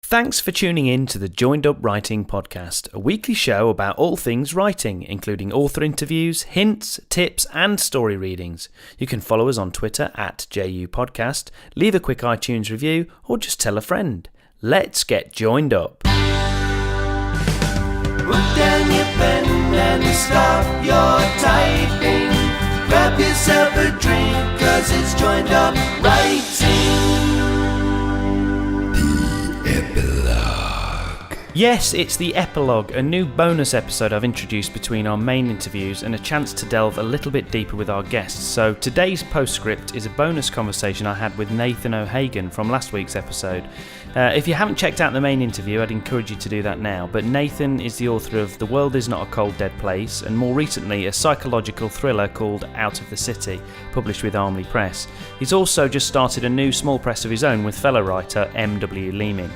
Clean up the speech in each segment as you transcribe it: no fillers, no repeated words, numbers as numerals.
Thanks for tuning in to the Joined Up Writing Podcast, a weekly show about all things writing, including author interviews, hints, tips, and story readings. You can follow us on Twitter at JU Podcast, leave a quick iTunes review, or just tell a friend. Let's get joined up. Put down your pen and stop your typing. Grab yourself a drink, 'cause it's Joined Up Writing. Epilogue. Yes, it's the Epilogue, a new bonus episode I've introduced between our main interviews and a chance to delve a little bit deeper with our guests. So today's postscript is a bonus conversation I had with Nathan O'Hagan from last week's episode. If you haven't checked out the main interview, I'd encourage you to do that now, but Nathan is the author of The World Is Not a Cold Dead Place, and more recently a psychological thriller called Out of the City, published with Armley Press. He's also just started a new small press of his own with fellow writer M.W. Leeming.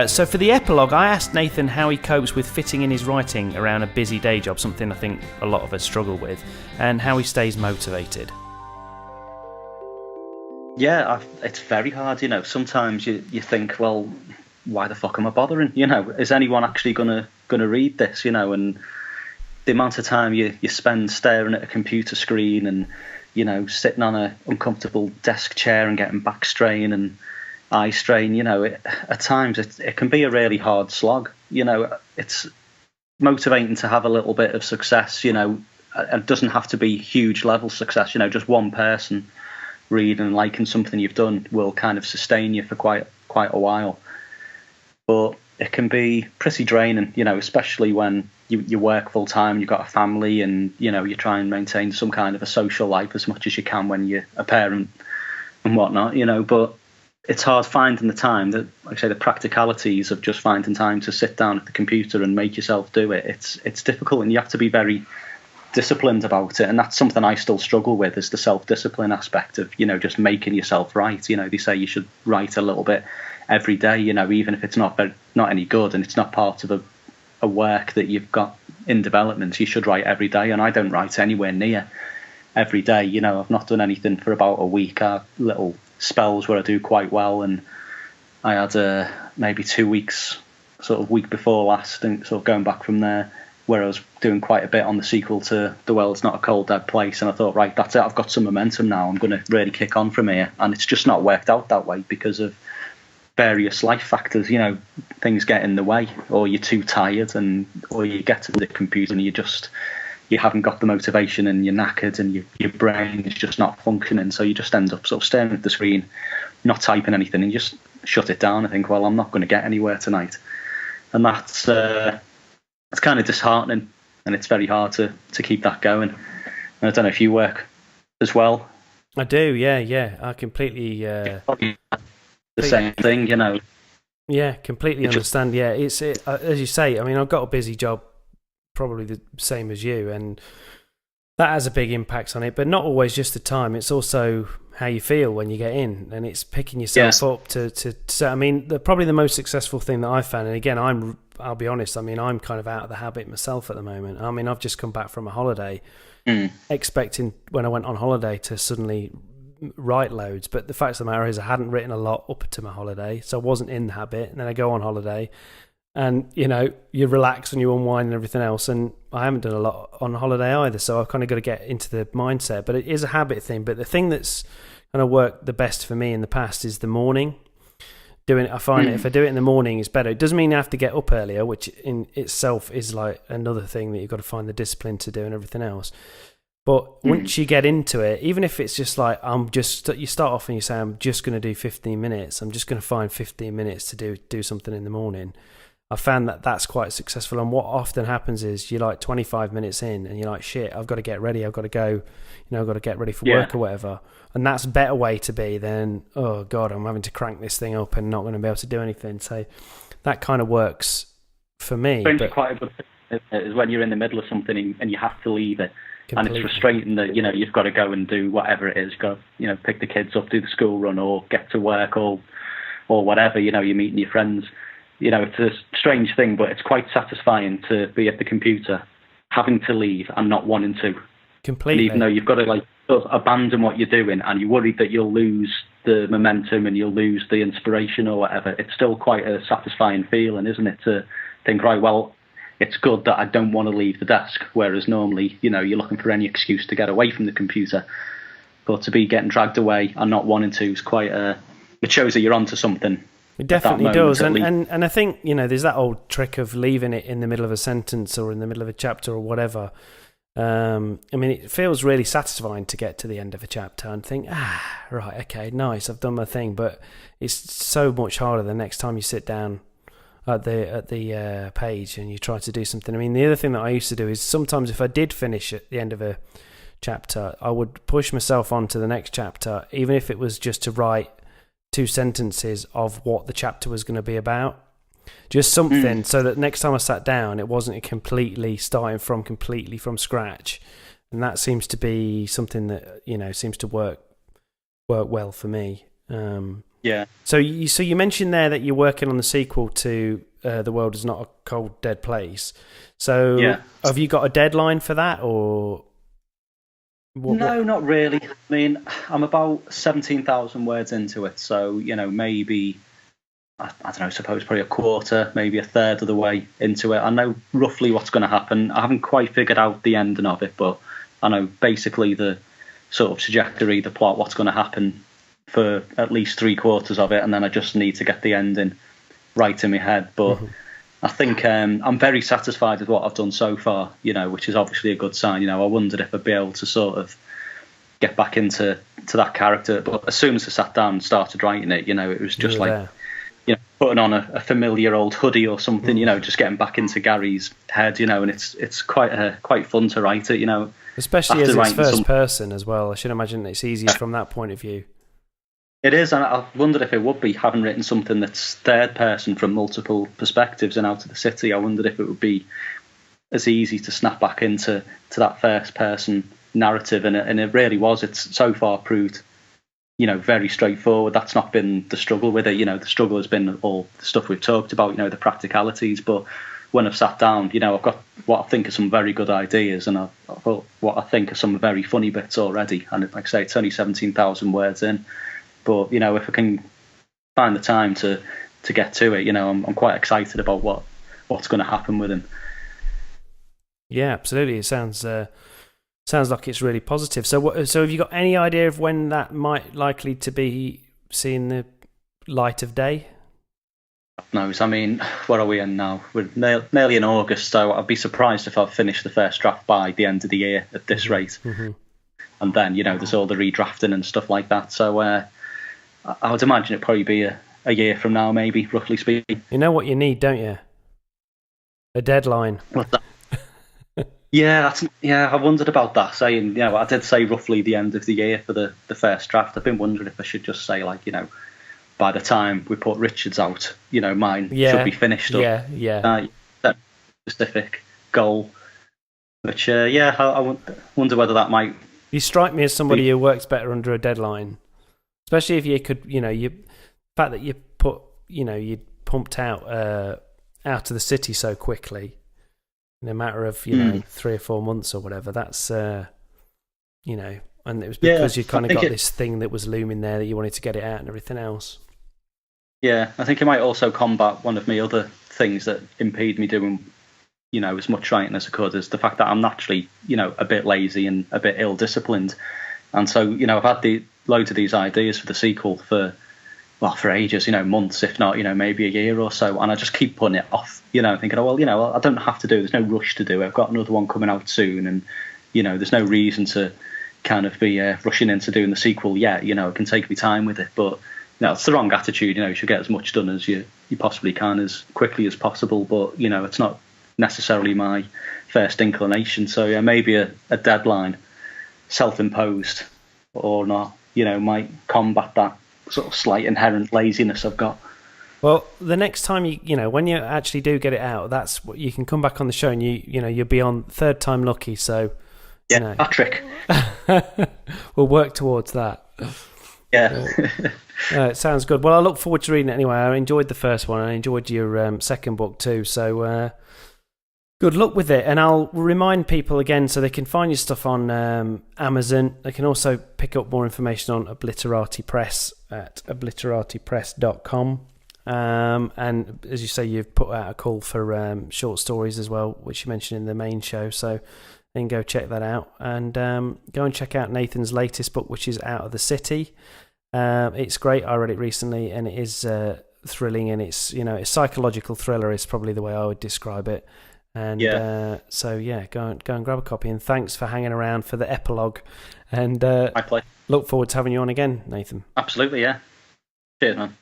So for the epilogue, I asked Nathan how he copes with fitting in his writing around a busy day job, something I think a lot of us struggle with, and how he stays motivated. Yeah, it's very hard, Sometimes you think, well, why the fuck am I bothering? Is anyone actually gonna read this? And the amount of time you spend staring at a computer screen and sitting on an uncomfortable desk chair and getting back strain and eye strain, at times it can be a really hard slog. It's motivating to have a little bit of success. It doesn't have to be huge level success. Just one person reading and liking something you've done will kind of sustain you for quite a while. But it can be pretty draining, especially when you work full time, you've got a family, and you try and maintain some kind of a social life as much as you can when you're a parent and whatnot. But it's hard finding the time. That, like I say, the practicalities of just finding time to sit down at the computer and make yourself do it. It's difficult, and you have to be very disciplined about it, and that's something I still struggle with, is the self-discipline aspect of just making yourself write. They say you should write a little bit every day, even if it's not any good and it's not part of a work that you've got in development. You should write every day, and I don't write anywhere near every day. I've not done anything for about a week. I have little spells where I do quite well, and I had maybe 2 weeks, sort of week before last, and sort of going back from there, where I was doing quite a bit on the sequel to The World's Not a Cold Dead Place, and I thought, right, that's it, I've got some momentum now, I'm going to really kick on from here. And it's just not worked out that way because of various life factors. Things get in the way, or you're too tired, or you get to the computer and you haven't got the motivation, and you're knackered, and your brain is just not functioning, so you just end up sort of staring at the screen, not typing anything, and you just shut it down and think, well, I'm not going to get anywhere tonight. And that's it's kind of disheartening, and it's very hard to keep that going. And I don't know if you work as well. I do, yeah. I completely the same thing, Yeah, completely understand. Yeah, it's as you say. I mean, I've got a busy job, probably the same as you, and that has a big impact on it. But not always just the time. It's also how you feel when you get in, and it's picking yourself up to. I mean, probably the most successful thing that I've found, and again, I'll be honest, I mean, I'm kind of out of the habit myself at the moment. I mean, I've just come back from a holiday, expecting when I went on holiday to suddenly write loads. But the fact of the matter is I hadn't written a lot up to my holiday, so I wasn't in the habit. And then I go on holiday and, you relax and you unwind and everything else. And I haven't done a lot on holiday either, so I've kind of got to get into the mindset. But it is a habit thing. But the thing that's kind of worked the best for me in the past is the morning. I find that if I do it in the morning, it's better. It doesn't mean I have to get up earlier, which in itself is like another thing that you've got to find the discipline to do and everything else. But once you get into it, even if it's just like, you start off and you say, I'm just going to do 15 minutes. I'm just going to find 15 minutes to do something in the morning. I found that that's quite successful. And what often happens is you're like 25 minutes in and you're like, shit, I've got to get ready. I've got to go, I've got to get ready for work or whatever. And that's a better way to be than, oh God, I'm having to crank this thing up and not going to be able to do anything. So that kind of works for me. But quite a good thing is when you're in the middle of something and you have to leave it. Completely. And it's frustrating that, you've got to go and do whatever it is. You've got to, pick the kids up, do the school run, or get to work, or whatever, you're meeting your friends. It's a strange thing, but it's quite satisfying to be at the computer, having to leave and not wanting to. Completely. And even though you've got to sort of abandon what you're doing, and you're worried that you'll lose the momentum and you'll lose the inspiration or whatever, it's still quite a satisfying feeling, isn't it? To think, right, well, it's good that I don't want to leave the desk, whereas normally, you're looking for any excuse to get away from the computer. But to be getting dragged away and not wanting to is it shows that you're onto something. It definitely does. And I think, there's that old trick of leaving it in the middle of a sentence or in the middle of a chapter or whatever. It feels really satisfying to get to the end of a chapter and think, right, okay, nice, I've done my thing. But it's so much harder the next time you sit down at the page and you try to do something. The other thing that I used to do is sometimes if I did finish at the end of a chapter, I would push myself on to the next chapter, even if it was just to write 2 sentences of what the chapter was going to be about. Just something so that next time I sat down, it wasn't starting completely from scratch. And that seems to be something that, seems to work well for me. Yeah. So you mentioned there that you're working on the sequel to The World Is Not a Cold, Dead Place. So have you got a deadline for that, or... No, not really. I'm about 17,000 words into it, so, maybe... I don't know, suppose probably a quarter, maybe a third of the way into it. I know roughly what's going to happen. I haven't quite figured out the ending of it, but I know basically the sort of trajectory, the plot, what's going to happen for at least 3/4 of it, and then I just need to get the ending right in my head. But I think I'm very satisfied with what I've done so far, which is obviously a good sign. I wondered if I'd be able to sort of get back into that character, but as soon as I sat down and started writing it, it was just putting on a familiar old hoodie or something, just getting back into Gary's head, and it's quite fun to write it, Especially as it's first person as well. I should imagine it's easier from that point of view. It is, and I wondered if it would be, having written something that's third person from multiple perspectives and out of the city. I wondered if it would be as easy to snap back into that first person narrative, and it really was. It's so far proved, very straightforward. That's not been the struggle with it. The struggle has been all the stuff we've talked about, the practicalities. But when I've sat down, I've got what I think are some very good ideas, and I've got what I think are some very funny bits already. And like I say, it's only 17,000 words in. But, if I can find the time to get to it, I'm quite excited about what's going to happen with him. Yeah, absolutely. It sounds like it's really positive. So have you got any idea of when that might likely to be seeing the light of day? knows. What are we in now? We're nearly in August, so I'd be surprised if I've finished the first draft by the end of the year at this rate. Mm-hmm. And then, there's all the redrafting and stuff like that. So I would imagine it'd probably be a year from now, maybe, roughly speaking. You know what you need, don't you? A deadline. What's that? Yeah, I wondered about that, saying, I did say roughly the end of the year for the first draft. I've been wondering if I should just say, by the time we put Richards out, mine should be finished. Yeah. That specific goal. Which, I wonder whether that might... You strike me as somebody who works better under a deadline. Especially if you could, the fact that you put, you pumped out of the city so quickly in a matter of, 3 or 4 months or whatever, that's, and it was because you kind of got this thing that was looming there that you wanted to get it out and everything else. Yeah, I think it might also combat one of my other things that impede me doing, as much writing as I could, is the fact that I'm naturally, a bit lazy and a bit ill-disciplined. And so, I've had loads of these ideas for the sequel for ages, months, if not, maybe a year or so. And I just keep putting it off, thinking, I don't have to do it. There's no rush to do it. I've got another one coming out soon. And, there's no reason to kind of be rushing into doing the sequel yet. I can take my time with it. But, it's the wrong attitude. You should get as much done as you possibly can as quickly as possible. But, it's not necessarily my first inclination. So, maybe a deadline, self-imposed or not, might combat that sort of slight inherent laziness I've got. Well, the next time when you actually do get it out, that's what you can come back on the show and you'll be on third time lucky. So Patrick, we'll work towards that. Yeah. It sounds good. Well, I look forward to reading it anyway. I enjoyed the first one. I enjoyed your second book too. So Good luck with it, and I'll remind people again so they can find your stuff on Amazon. They can also pick up more information on Obliterati Press at obliteratipress.com. And as you say, you've put out a call for short stories as well, which you mentioned in the main show, so then go check that out. And go and check out Nathan's latest book, which is Out of the City. It's great. I read it recently, and it is thrilling, and it's a psychological thriller is probably the way I would describe it. And so go and grab a copy, and thanks for hanging around for the epilogue, and My pleasure. look forward to having you on again, Nathan. Absolutely, yeah. Cheers, man.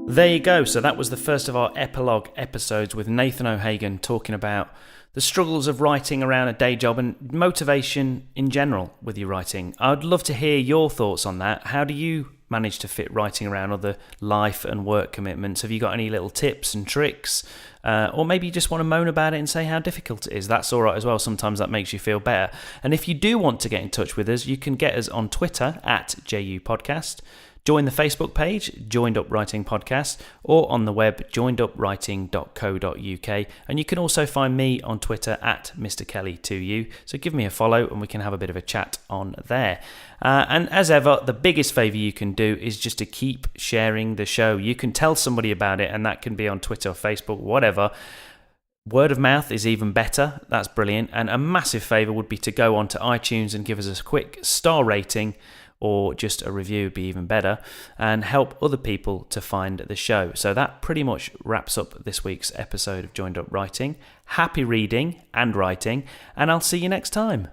There you go. So that was the first of our epilogue episodes with Nathan O'Hagan talking about the struggles of writing around a day job and motivation in general with your writing. I'd love to hear your thoughts on that. How do you manage to fit writing around other life and work commitments? Have you got any little tips and tricks? Or maybe you just want to moan about it and say how difficult it is. That's all right as well. Sometimes that makes you feel better. And if you do want to get in touch with us, you can get us on Twitter at JU Podcast. Join the Facebook page, Joined Up Writing Podcast, or on the web, joinedupwriting.co.uk. And you can also find me on Twitter at Mr. Kelly2U. So give me a follow and we can have a bit of a chat on there. And as ever, the biggest favour you can do is just to keep sharing the show. You can tell somebody about it, and that can be on Twitter, Facebook, whatever. Word of mouth is even better. That's brilliant. And a massive favour would be to go onto iTunes and give us a quick star rating, or just a review would be even better, and help other people to find the show. So that pretty much wraps up this week's episode of Joined Up Writing. Happy reading and writing, and I'll see you next time.